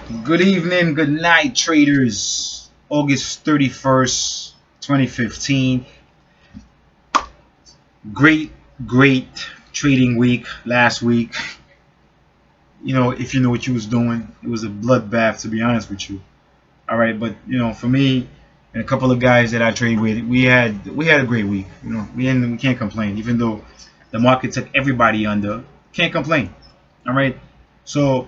Good evening, good night, traders. August 31st, 2015. Great, great trading week last week. If you know what you was doing, it was a bloodbath, to be honest with you. All right, but for me and a couple of guys that I trade with, we had a great week. We can't complain, even though the market took everybody under. Can't complain. All right, so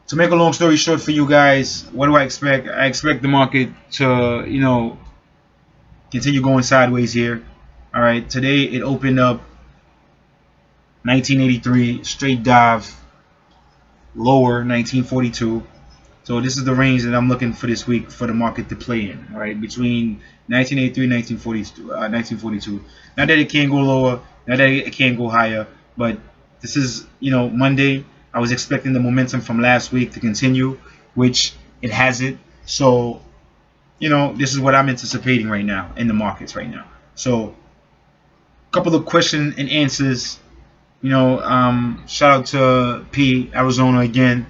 to make a long story short for you guys, what do I expect? I expect the market to, continue going sideways here. All right, today it opened up 1983, straight dive, lower 1942. So this is the range that I'm looking for this week for the market to play in. All right, between 1983 and 1942. Not that it can't go lower, not that it can't go higher, but this is Monday. I was expecting the momentum from last week to continue, which it hasn't. So this is what I'm anticipating right now in the markets right now. So a couple of question and answers. Shout out to P Arizona again.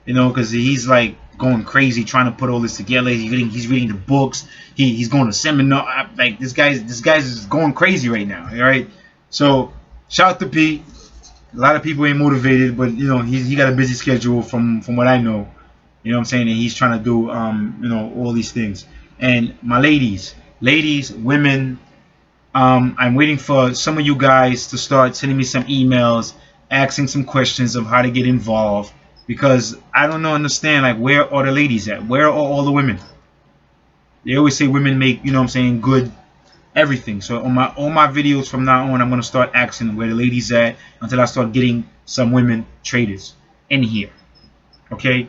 Because he's like going crazy trying to put all this together. He's reading the books. He's going to seminar. Like this guy's is going crazy right now. All right. So shout out to P. A lot of people ain't motivated, but he got a busy schedule from what I know. You know what I'm saying? And he's trying to do all these things. And my ladies, women, I'm waiting for some of you guys to start sending me some emails, asking some questions of how to get involved, because I don't understand, like, where are the ladies at? Where are all the women? They always say women make, good everything. So on my videos from now on, I'm gonna start asking where the ladies at until I start getting some women traders in here. Okay,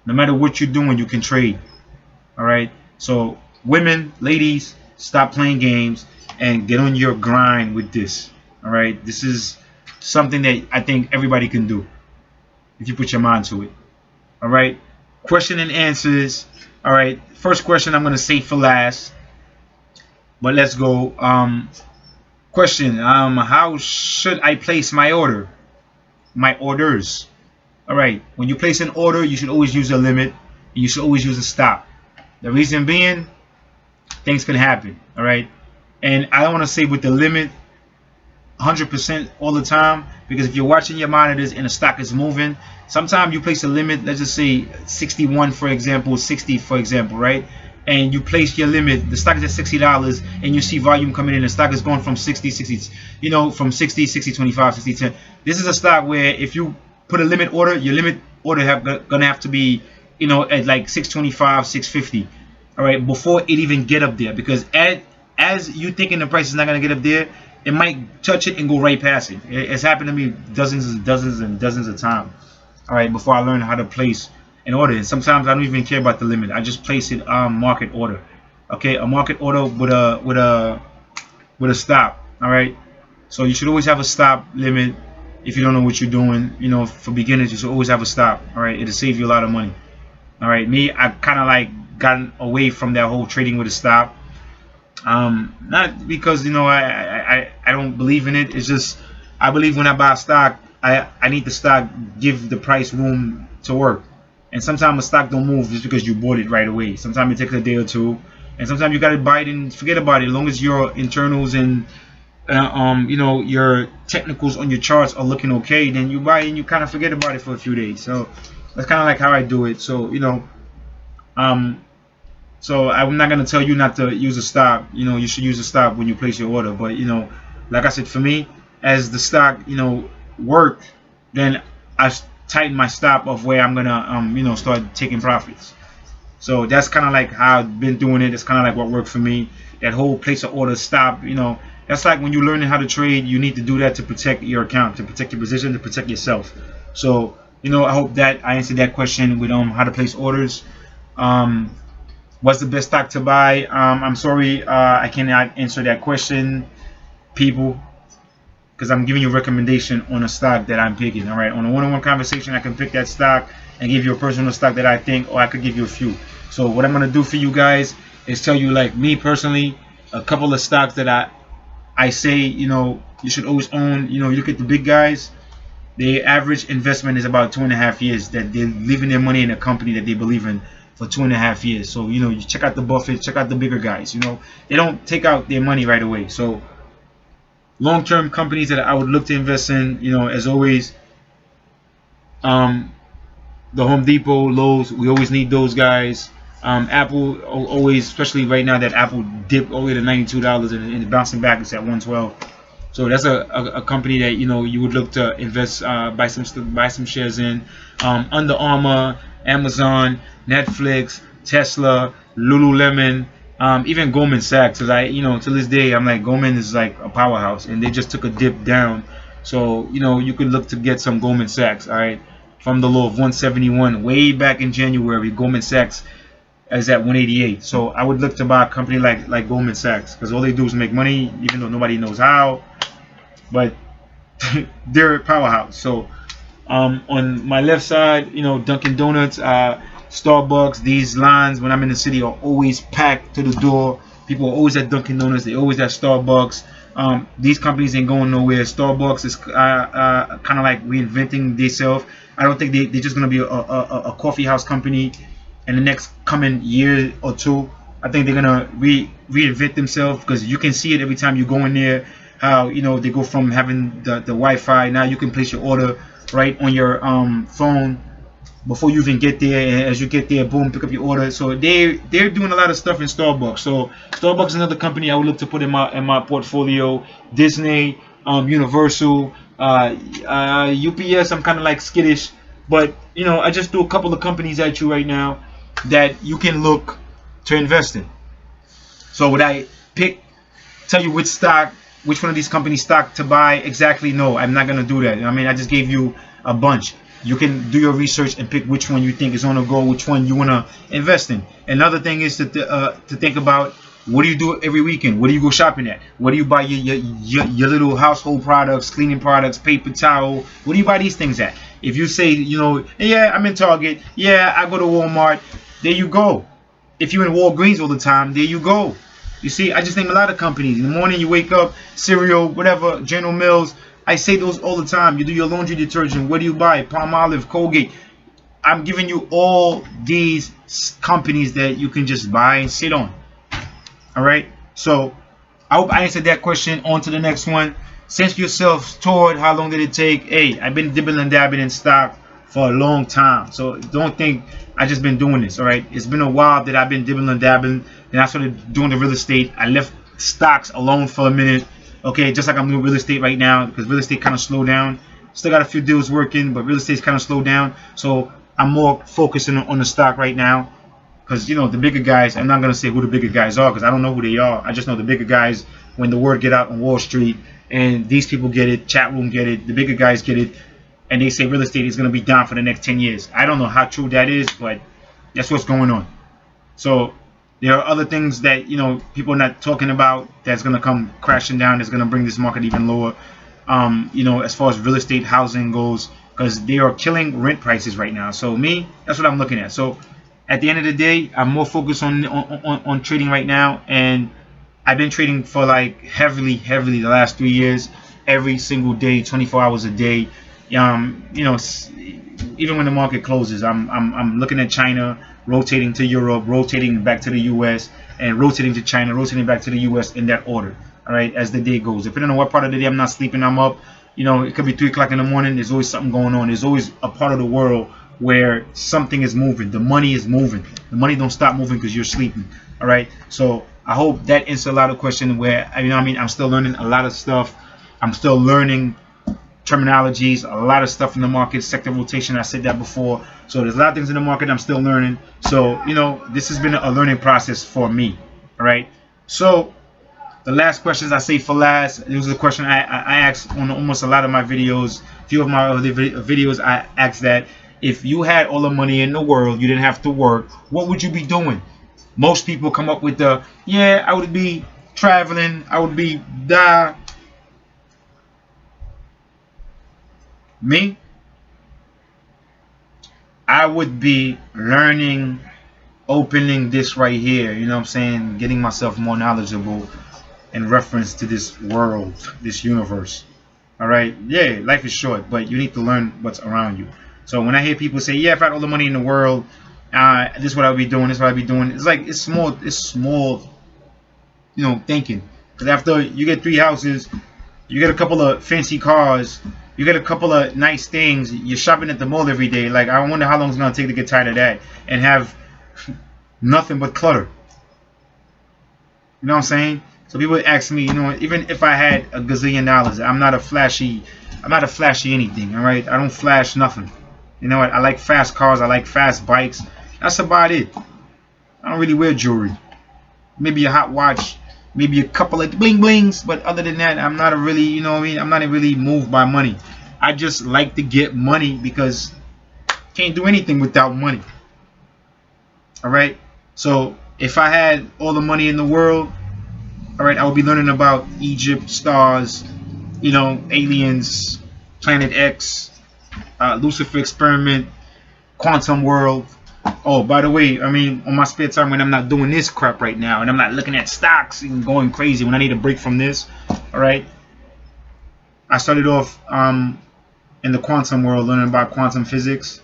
no matter what you're doing, you can trade. All right. So women, ladies, stop playing games and get on your grind with this. All right. This is something that I think everybody can do if you put your mind to it. All right. Question and answers. All right. First question I'm gonna save for last, but let's go. Question. How should I place my order? My orders. All right. When you place an order, you should always use a limit. And you should always use a stop. The reason being, things can happen. All right. And I don't want to say with the limit 100% all the time, because if you're watching your monitors and the stock is moving, sometimes you place a limit, let's just say 61 for example, 60 for example, right? And you place your limit, the stock is at $60 and you see volume coming in, the stock is going from 60 from 60 60 25 60 10. This is a stock where if you put a limit order, your limit order gonna have to be at like 625 650, all right, before it even get up there, because as you thinking the price is not gonna get up there, it might touch it and go right past it. It's happened to me dozens and dozens and dozens of times. All right, before I learned how to place an order, and sometimes I don't even care about the limit. I just place it market order. Okay, a market order with a stop. All right, so you should always have a stop limit if you don't know what you're doing. For beginners, you should always have a stop. All right, it'll save you a lot of money. All right, me, I kind of like gotten away from that whole trading with a stop. Not because I don't believe in it. It's just I believe when I buy a stock, I need the stock give the price room to work. And sometimes a stock don't move just because you bought it right away. Sometimes it takes a day or two, and sometimes you gotta buy it and forget about it. As long as your internals and your technicals on your charts are looking okay, then you buy it and you kind of forget about it for a few days. So that's kind of like how I do it. So um so I'm not gonna tell you not to use a stop. You should use a stop when you place your order. But like I said, for me, as the stock work, then I tighten my stop of where I'm gonna start taking profits. So that's kind of like how I've been doing it. It's kind of like what worked for me. That whole place of order stop. That's like when you're learning how to trade. You need to do that to protect your account, to protect your position, to protect yourself. So I hope that I answered that question with how to place orders. What's the best stock to buy? I'm sorry, I cannot answer that question, people, because I'm giving you a recommendation on a stock that I'm picking. All right, on a one-on-one conversation, I can pick that stock and give you a personal stock that I think, or I could give you a few. So what I'm gonna do for you guys is tell you, like me personally, a couple of stocks that I say you should always own. You look at the big guys. The average investment is about 2.5 years that they're leaving their money in a company that they believe in for 2.5 years. So you check out the Buffett, check out the bigger guys. They don't take out their money right away. So long-term companies that I would look to invest in, as always, um, the Home Depot, Lowe's, we always need those guys. Apple always, especially right now that Apple dipped all the way to $92 and it's bouncing back. It's at 112. So that's a company that you would look to invest, buy some shares in. Under Armour, Amazon, Netflix, Tesla, Lululemon, even Goldman Sachs. Cause to this day I'm like, Goldman is like a powerhouse, and they just took a dip down. So you could look to get some Goldman Sachs. All right, from the low of 171 way back in January, Goldman Sachs is at 188. So I would look to buy a company like Goldman Sachs, because all they do is make money, even though nobody knows how. But they're a powerhouse. So on my left side, Dunkin' Donuts, Starbucks, these lines when I'm in the city are always packed to the door. People are always at Dunkin' Donuts. They always at Starbucks. These companies ain't going nowhere. Starbucks is kind of like reinventing themselves. I don't think they're just going to be a coffee house company in the next coming year or two. I think they're going to reinvent themselves, because you can see it every time you go in there, how they go from having the Wi-Fi. Now you can place your order right on your phone before you even get there, and as you get there, boom, pick up your order. So they're doing a lot of stuff in Starbucks. So Starbucks is another company I would look to put in my portfolio. Disney, Universal, UPS. I'm kind of like skittish, but I just threw a couple of companies at you right now that you can look to invest in. So would I tell you which one of these companies stock to buy exactly? No, I'm not gonna do that. I mean, I just gave you a bunch. You can do your research and pick which one you think is on the go, which one you wanna invest in. Another thing is to think about, what do you do every weekend? What do you go shopping at? What do you buy your little household products, cleaning products, paper towel? What do you buy these things at? If you say, yeah, I'm in Target, yeah, I go to Walmart, there you go. If you're in Walgreens all the time, there you go. You see, I just name a lot of companies. In the morning, you wake up, cereal, whatever, General Mills. I say those all the time. You do your laundry detergent. What do you buy? Palmolive, Colgate. I'm giving you all these companies that you can just buy and sit on. All right. So I hope I answered that question. On to the next one. Since yourself toured, how long did it take? Hey, I've been dibbling and dabbing in stock for a long time. So don't think I just been doing this. All right. It's been a while that I've been dibbling and dabbling. Then I started doing the real estate. I left stocks alone for a minute. Okay, just like I'm doing real estate right now, because real estate kind of slowed down. Still got a few deals working, but real estate's kind of slowed down. So I'm more focusing on the stock right now, because the bigger guys. I'm not gonna say who the bigger guys are, because I don't know who they are. I just know the bigger guys. When the word get out on Wall Street, and these people get it, chat room get it, the bigger guys get it, and they say real estate is gonna be down for the next 10 years. I don't know how true that is, but that's what's going on. So there are other things that people are not talking about that's gonna come crashing down. That's gonna bring this market even lower. As far as real estate, housing goes, because they are killing rent prices right now. So that's what I'm looking at. So at the end of the day, I'm more focused on trading right now, and I've been trading for like heavily the last 3 years, every single day, 24 hours a day. Even when the market closes, I'm looking at China, rotating to Europe, rotating back to the US, and rotating to China, rotating back to the US, in that order. All right, as the day goes. Depending on what part of the day I'm not sleeping, I'm up. It could be 3 o'clock in the morning. There's always something going on. There's always a part of the world where something is moving. The money is moving. The money don't stop moving because you're sleeping. All right. So I hope that answers a lot of questions. Where I'm still learning a lot of stuff. I'm still learning terminologies, a lot of stuff in the market, sector rotation. I said that before. So there's a lot of things in the market I'm still learning. So this has been a learning process for me. All right. So the last questions I say for last. This was a question I asked on almost a lot of my videos. A few of my other videos, I asked that if you had all the money in the world, you didn't have to work, what would you be doing? Most people come up with I would be traveling. I would be Me, I would be learning, opening this right here. You know what I'm saying? Getting myself more knowledgeable in reference to this world, this universe. All right, yeah, life is short, but you need to learn what's around you. So when I hear people say, "Yeah, if I had all the money in the world, this is what I would be doing. This is what I'd be doing," it's like it's small, thinking. Because after you get 3 houses, you get a couple of fancy cars, you get a couple of nice things, you're shopping at the mall every day. Like, I wonder how long it's gonna take to get tired of that and have nothing but clutter. You know what I'm saying? So people ask me, even if I had a gazillion dollars, I'm not a flashy anything. All right, I don't flash nothing. You know what? I like fast cars. I like fast bikes. That's about it. I don't really wear jewelry. Maybe a hot watch, maybe a couple of bling blings, but other than that, I'm not a really, what I mean? I'm not really moved by money. I just like to get money because can't do anything without money. All right. So if I had all the money in the world, all right, I will be learning about Egypt, stars, aliens, Planet X, Lucifer experiment, quantum world. Oh, by the way, I mean, on my spare time when I'm not doing this crap right now and I'm not looking at stocks and going crazy when I need a break from this, all right, I started off in the quantum world learning about quantum physics,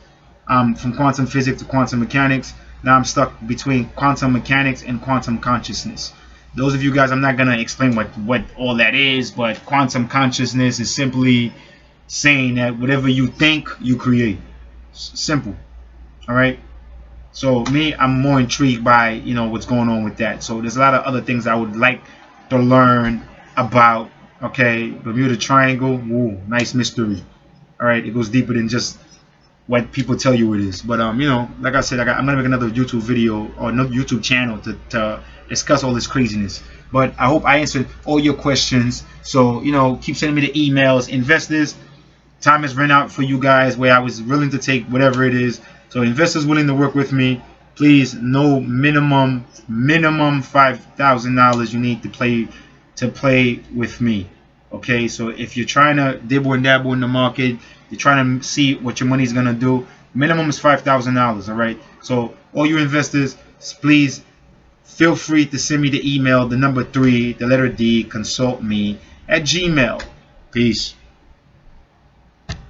from quantum physics to quantum mechanics. Now I'm stuck between quantum mechanics and quantum consciousness. Those of you guys, I'm not going to explain what all that is, but quantum consciousness is simply saying that whatever you think, you create. Simple. All right. So me, I'm more intrigued by what's going on with that. So there's a lot of other things I would like to learn about. Okay, Bermuda Triangle, ooh, nice mystery. All right, it goes deeper than just what people tell you it is. But like I said, I'm gonna make another YouTube video or another YouTube channel to discuss all this craziness. But I hope I answered all your questions. So keep sending me the emails. Investors, time has run out for you guys where I was willing to take whatever it is. So investors willing to work with me, please, no minimum $5,000 you need to play with me. Okay, so if you're trying to dibble and dabble in the market, you're trying to see what your money's gonna do, minimum is $5,000. All right. So all you investors, please feel free to send me the email, the number 3, the letter D, consult me at Gmail. Peace.